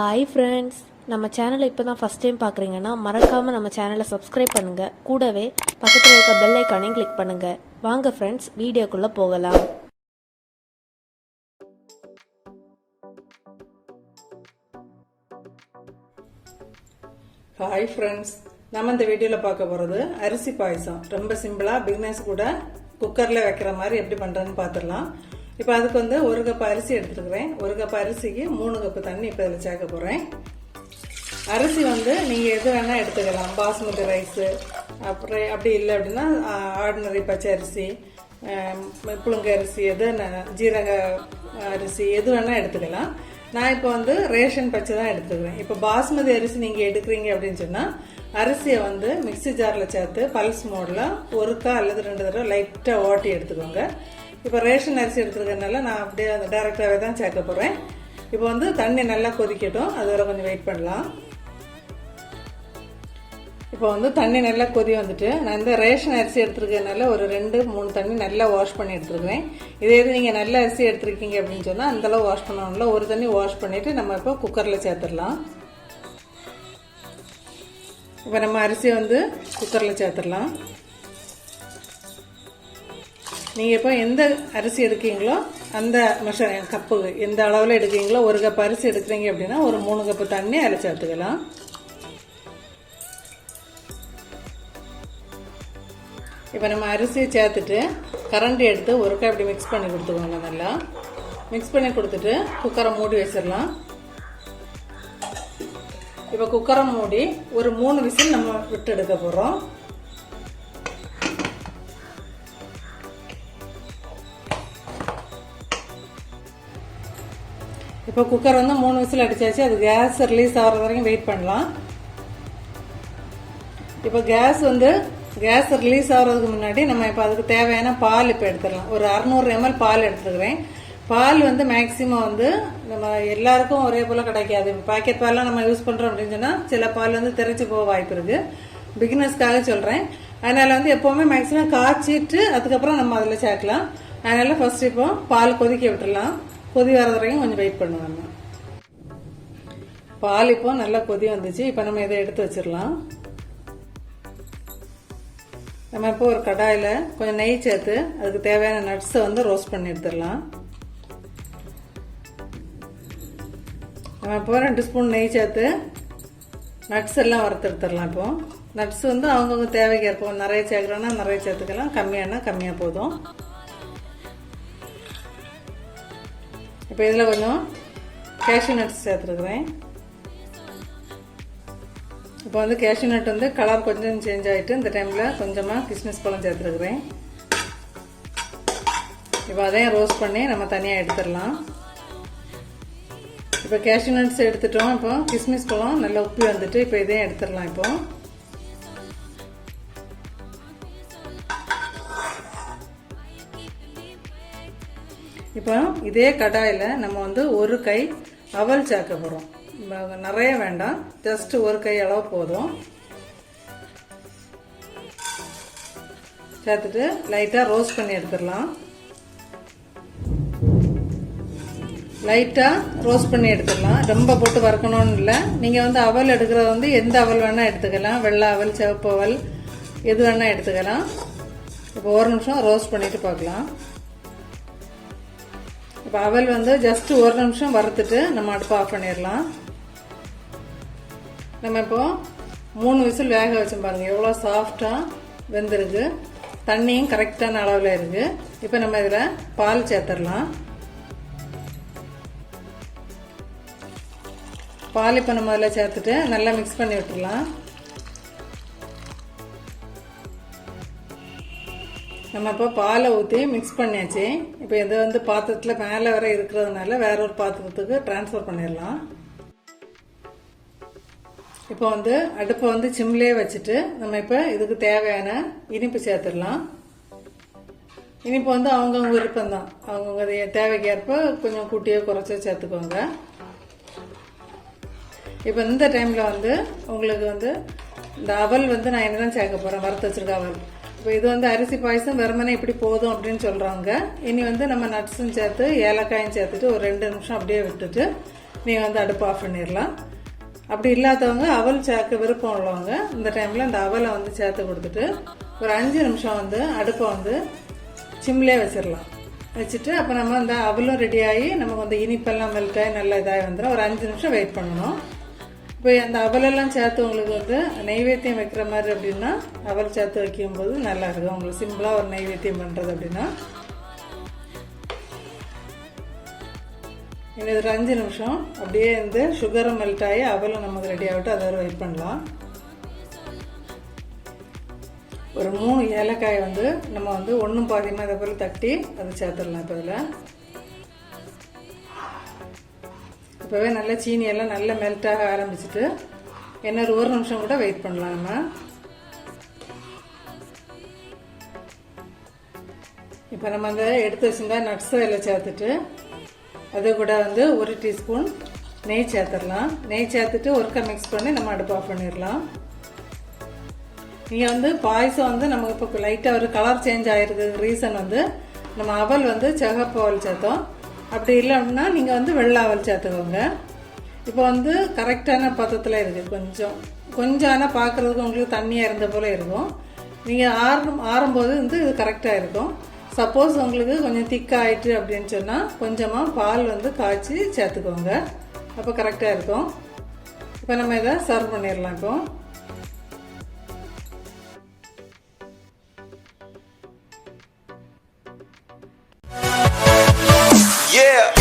Hi friends, நம்ம சேனலை இப்போ தான் ஃபஸ்ட் டைம் பார்க்குறீங்கன்னா மறக்காமல் நம்ம சேனலை சப்ஸ்கிரைப் பண்ணுங்கள். கூடவே பக்கத்தில் இருக்க பெல் ஐக்கானையும் கிளிக் பண்ணுங்கள். வாங்க ஃப்ரெண்ட்ஸ், வீடியோக்குள்ளே போகலாம். ஹாய் ஃப்ரெண்ட்ஸ், நம்ம இந்த வீடியோவில் பார்க்க போகிறது அரிசி பாயசம். ரொம்ப சிம்பிளாக பிகினர்ஸ் கூட குக்கரில் வைக்கிற மாதிரி எப்படி பண்ணுறதுன்னு பார்த்துடலாம். இப்போ அதுக்கு 1 கப் அரிசி எடுத்துருக்கிறேன். 1 கப் அரிசிக்கு 3 கப் தண்ணி இப்போ இதில் சேர்க்க போகிறேன். அரிசி நீங்கள் எது வேணால் எடுத்துக்கலாம். பாஸ்மதி ரைஸு, அப்புறம் அப்படி இல்லை அப்படின்னா ஆர்டினரி பச்சை அரிசி, புழுங்க அரிசி, ஜீரக அரிசி எது வேணால் எடுத்துக்கலாம். நான் இப்போ ரேஷன் பச்சை தான் எடுத்துக்கிறேன். இப்போ பாஸ்மதி அரிசி நீங்கள் எடுக்கிறீங்க அப்படின்னு சொன்னால் அரிசியை மிக்சி ஜாரில் சேர்த்து பல்ஸ் மோடில் ஒருக்கா அல்லது 2 தடவை லைட்டாக ஓட்டி எடுத்துக்கோங்க. இப்போ ரேஷன் அரிசி எடுத்துருக்கறதுனால நான் அப்படியே டைரெக்டாகவே தான் சேர்க்க போகிறேன். இப்போ தண்ணி நல்லா கொதிக்கட்டும், அது வரை கொஞ்சம் வெயிட் பண்ணலாம். இப்போ தண்ணி நல்லா கொதி வந்துட்டு, நான் இந்த ரேஷன் அரிசி எடுத்துருக்கிறதுனால ஒரு 2-3 தண்ணி நல்லா வாஷ் பண்ணி எடுத்துருக்கிறேன். இதே இது நீங்கள் நல்ல அரிசி எடுத்துருக்கீங்க அப்படின்னு சொன்னால் அந்தளவு வாஷ் பண்ணணும்ல. ஒரு தண்ணி வாஷ் பண்ணிவிட்டு நம்ம இப்போ குக்கரில் சேர்த்துடலாம். இப்போ நம்ம அரிசி குக்கரில் சேர்த்துடலாம். நீங்கள் இப்போ எந்த அரிசி எடுக்கீங்களோ அந்த கப்பு எந்த அளவில் எடுக்கீங்களோ 1 கப் அரிசி எடுக்கிறீங்க அப்படின்னா ஒரு 3 கப்பு தண்ணி அதில் சேர்த்துக்கலாம். இப்போ நம்ம அரிசியை சேர்த்துட்டு கரண்டி எடுத்து ஒருக்கா இப்படி மிக்ஸ் பண்ணி கொடுத்துக்கோங்க. நல்லா மிக்ஸ் பண்ணி கொடுத்துட்டு குக்கரை மூடி வச்சிடலாம். இப்போ குக்கரை மூடி ஒரு 3 விசில் நம்ம விட்டு எடுக்க போகிறோம். இப்போ குக்கர் 3 விசில் அடிச்சாச்சு. அது கேஸ் ரிலீஸ் ஆகிற வரைக்கும் வெயிட் பண்ணலாம். இப்போ கேஸ் ரிலீஸ் ஆகிறதுக்கு முன்னாடி நம்ம இப்போ அதுக்கு தேவையான பால் இப்போ எடுத்துடலாம். ஒரு 600 ml பால் எடுத்துக்கிறேன். பால் மேக்சிமம் நம்ம எல்லாருக்கும் ஒரே போல் கிடைக்காது. பாக்கெட் பால்லாம் நம்ம யூஸ் பண்ணுறோம் அப்படின்னு சொன்னால் சில பால் திரைச்சி போக வாய்ப்பு இருக்குது. பிகினர்ஸ்க்காக சொல்கிறேன். அதனால் எப்போவுமே மேக்சிமம் காய்ச்சிட்டு அதுக்கப்புறம் நம்ம அதில் சேர்க்கலாம். அதனால் ஃபர்ஸ்ட் இப்போ பால் கொதிக்க விட்டுடலாம். கொதி வர்றது வரைக்கும் கொஞ்சம் வெயிட் பண்ணுவாங்க. பால் இப்போ நல்லா கொதி வந்துச்சு. இப்போ நம்ம இதை எடுத்து வச்சிடலாம். நம்ம இப்போ ஒரு கடாயில் கொஞ்சம் நெய் சேர்த்து அதுக்கு தேவையான நட்ஸை ரோஸ்ட் பண்ணி எடுத்துடலாம். நம்ம இப்போ 2 ஸ்பூன் நெய் சேர்த்து நட்ஸ் எல்லாம் வறுத்து எடுத்துடலாம். இப்போ நட்ஸ் அவங்கவுங்க தேவைக்கு ஏற்போம். நிறைய சேர்க்குறோன்னா நிறைய சேர்த்துக்கலாம், கம்மியானா கம்மியாக போதும். இப்போ இதில் கொஞ்சம் கேஷ்யூ நட்ஸ் சேர்த்துருக்குறேன். இப்போ கேஷ்யூ நட் கலர் கொஞ்சம் சேஞ்ச் ஆகிட்டு இந்த டைமில் கொஞ்சமாக கிஸ்மிஸ் பழம் சேர்த்துருக்குறேன். இப்போ அதையும் ரோஸ்ட் பண்ணி நம்ம தனியாக எடுத்துடலாம். இப்போ கேஷ்யூ நட்ஸ் எடுத்துட்டோம். இப்போ கிஸ்மிஸ் பழம் நல்லா உப்பி வந்துட்டு இப்போ இதையும் எடுத்துடலாம். இப்போ இதே கடாயில் நம்ம ஒரு கை அவல் சேர்க்க போகிறோம். நிறைய வேண்டாம், ஜஸ்ட் ஒரு கை அளவு போதும். சேர்த்துட்டு லைட்டாக ரோஸ்ட் பண்ணி எடுத்துடலாம். ரொம்ப போட்டு வறுக்கணும்னு இல்லை. நீங்கள் அவல் எடுக்கிறது எந்த அவல் வேணால் எடுத்துக்கலாம். வெள்ளை அவல், சிவப்பு அவல் எது வேணால் எடுத்துக்கலாம். இப்போ 1 நிமிஷம் ரோஸ்ட் பண்ணிட்டு பார்க்கலாம். இப்போ அவல் ஜஸ்ட் 1 நிமிஷம் வறுத்துட்டு நம்ம அடுப்பு ஆஃப் பண்ணிடலாம். நம்ம இப்போ 3 விசில் வேக வச்சோம் பாருங்க, எவ்வளோ சாஃப்டாக வெந்திருக்கு. தண்ணியும் கரெக்டான அளவில் இருக்கு. இப்போ நம்ம இதில் பால் சேர்த்துடலாம். பால் இப்போ நம்ம அதில் சேர்த்துட்டு நல்லா மிக்ஸ் பண்ணி விட்டுடலாம். நம்ம இப்போ பாலை ஊற்றி மிக்ஸ் பண்ணியாச்சு. இப்போ இது பாத்திரத்தில் மேலே வர இருக்கிறதுனால வேற ஒரு பாத்திரத்துக்கு டிரான்ஸ்ஃபர் பண்ணிடலாம். இப்போ அடுப்பை சிம்லேயே வச்சுட்டு நம்ம இப்போ இதுக்கு தேவையான இனிப்பு சேர்த்துடலாம். இனிப்பு அவங்கவுங்க விருப்பம் தான். அவங்கவுங்க தேவைக்கு ஏற்ப கொஞ்சம் கூட்டியோ குறைச்சோ சேர்த்துக்கோங்க. இப்போ இந்த டைமில் உங்களுக்கு இந்த அவல் நான் என்னதான் சேர்க்க போகிறேன், வறுத்து வச்சிருக்க அவல். இப்போ இது அரிசி பாயசம் வெறுமனே இப்படி போதும் அப்படின்னு சொல்கிறாங்க. இனி நம்ம நட்ஸும் சேர்த்து ஏலக்காயும் சேர்த்துட்டு ஒரு 2 நிமிஷம் அப்படியே விட்டுட்டு நீங்கள் வந்து அடுப்பு ஆஃப் பண்ணிடலாம். அப்படி இல்லாதவங்க அவல் சேர்க்க விருப்பம் உள்ளவங்க இந்த டைமில் அந்த அவலை வந்து சேர்த்து கொடுத்துட்டு ஒரு 5 நிமிஷம் வந்து அடுப்பை வந்து சிம்லேயே வச்சிடலாம். வச்சுட்டு அப்போ நம்ம அந்த அவலும் ரெடி ஆகி நமக்கு வந்து இனிப்பெல்லாம் மெல்ட் ஆகி நல்லா இதாகி வந்துடும். ஒரு 5 நிமிஷம் வெயிட் பண்ணணும். இப்போ அந்த அவலெல்லாம் சேர்த்து உங்களுக்கு வந்து நெய்வேத்தியம் வைக்கிற மாதிரி அப்படின்னா அவல் சேர்த்து வைக்கும்போது நல்லாயிருக்கும். உங்களுக்கு சிம்பிளாக ஒரு நெய்வேத்தியம் பண்ணுறது அப்படின்னா இன்னும் ஒரு 5 நிமிஷம் அப்படியே இந்த சுகரும் மெல்ட் ஆகி அவலும் நமக்கு ரெடி ஆகிட்டு அதை வெயிட் பண்ணலாம். ஒரு 3 ஏலக்காய் வந்து நம்ம வந்து ஒன்றும் பாதியமாக இதை போல் தட்டி அதை சேர்த்துடலாம். இப்போ இதில் இப்போவே நல்லா சீனியெல்லாம் நல்லா மெல்ட் ஆக ஆரம்பிச்சுட்டு இன்னொரு 1 நிமிஷம் கூட வெயிட் பண்ணலாம். நம்ம இப்போ நம்ம அந்த எடுத்து வச்சுருந்தா நட்ஸை எல்லாம் சேர்த்துட்டு அது கூட வந்து 1 டீஸ்பூன் நெய் சேர்த்துடலாம். நெய் சேர்த்துட்டு ஒருக்கா மிக்ஸ் பண்ணி நம்ம அடுப்பு ஆஃப் பண்ணிடலாம். நீங்கள் வந்து பாயசம் வந்து நமக்கு இப்போ லைட்டாக ஒரு கலர் சேஞ்ச் ஆகிருக்கு. ரீசன் வந்து நம்ம அவல் வந்து சிகப்பு அவல் சேர்த்தோம். அப்படி இல்லை அப்படின்னா நீங்கள் வந்து வெள்ளை அவல் சேர்த்துக்கோங்க. இப்போ வந்து கரெக்டான பதத்தில் இருக்குது. கொஞ்சம் ஆனால் பார்க்குறதுக்கு உங்களுக்கு தண்ணியாக இருந்த போல் இருக்கும். நீங்கள் ஆறும்போது வந்து இது கரெக்டாக இருக்கும். சப்போஸ் உங்களுக்கு கொஞ்சம் திக்காயிட்டு அப்படின்னு சொன்னால் கொஞ்சமாக பால் வந்து காய்ச்சி சேர்த்துக்கோங்க. அப்போ கரெக்டாக இருக்கும். இப்போ நம்ம இதை சர்வ் பண்ணிடலாம். இப்போ Yeah.